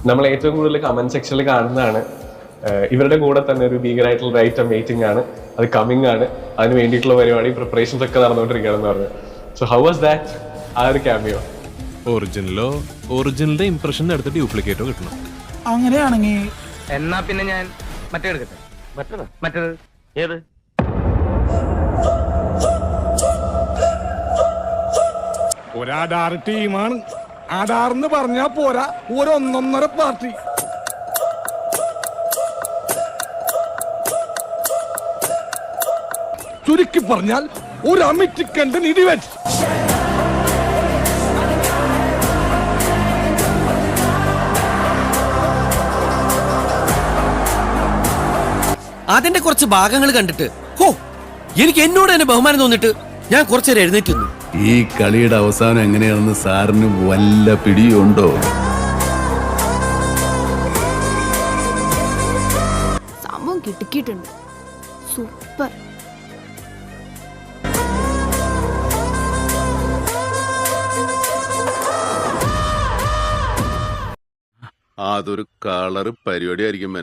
നമ്മൾ ഏറ്റവും കൂടുതൽ കമന്റ് സെക്ഷനിൽ കാണുന്നതാണ് ഇവരുടെ കൂടെ തന്നെ ഒരു ഭീകരമായിട്ടുള്ള ഐറ്റം വെയിറ്റിംഗ് ആണ്, അത് കമ്മിങ് ആണ്, അതിന് വേണ്ടിയിട്ടുള്ള പരിപാടി പ്രിപ്പറേഷൻസ് ഒക്കെ നടന്നുകൊണ്ടിരിക്കുകയാണെന്ന് പറഞ്ഞു. സോ ഹൗ വാസ് ദാറ്റ് ആ ഒരു ക്യാമിയോ? ഒറിജിനലിന്റെ ഇംപ്രഷൻ എടുത്ത് ഡ്യൂപ്ലിക്കേറ്റോ കിട്ടണം. അങ്ങനെയാണെങ്കിൽ എന്നാ പിന്നെ ഞാൻ മറ്റേ എടുക്കട്ടെ. മറ്റേത് ഏത്? ഒരാധാർ ടീമാണ്. ആധാർന്ന് പറഞ്ഞാ പോരാ, ഒരൊന്നൊന്നര പാർട്ടി. ചുരുക്കി പറഞ്ഞാൽ ഒരു അമിറ്റിക്കന്റെ നിധിവൻ. അതിന്റെ കുറച്ച് ഭാഗങ്ങൾ കണ്ടിട്ട് ഹോ, എനിക്ക് എന്നോട് തന്നെ ബഹുമാനം തോന്നിട്ട് ഞാൻ കുറച്ചേരം എഴുന്നേറ്റ് നിന്നു. ഈ കളിയുടെ അവസാനം എങ്ങനെയാണെന്ന് സാറിന് വല്ല പിടിയുണ്ടോ? സംഭവം കിട്ടിയിട്ടുണ്ട്. സൂപ്പർ. അതൊരു കളറ് പരിപാടി ആയിരിക്കും.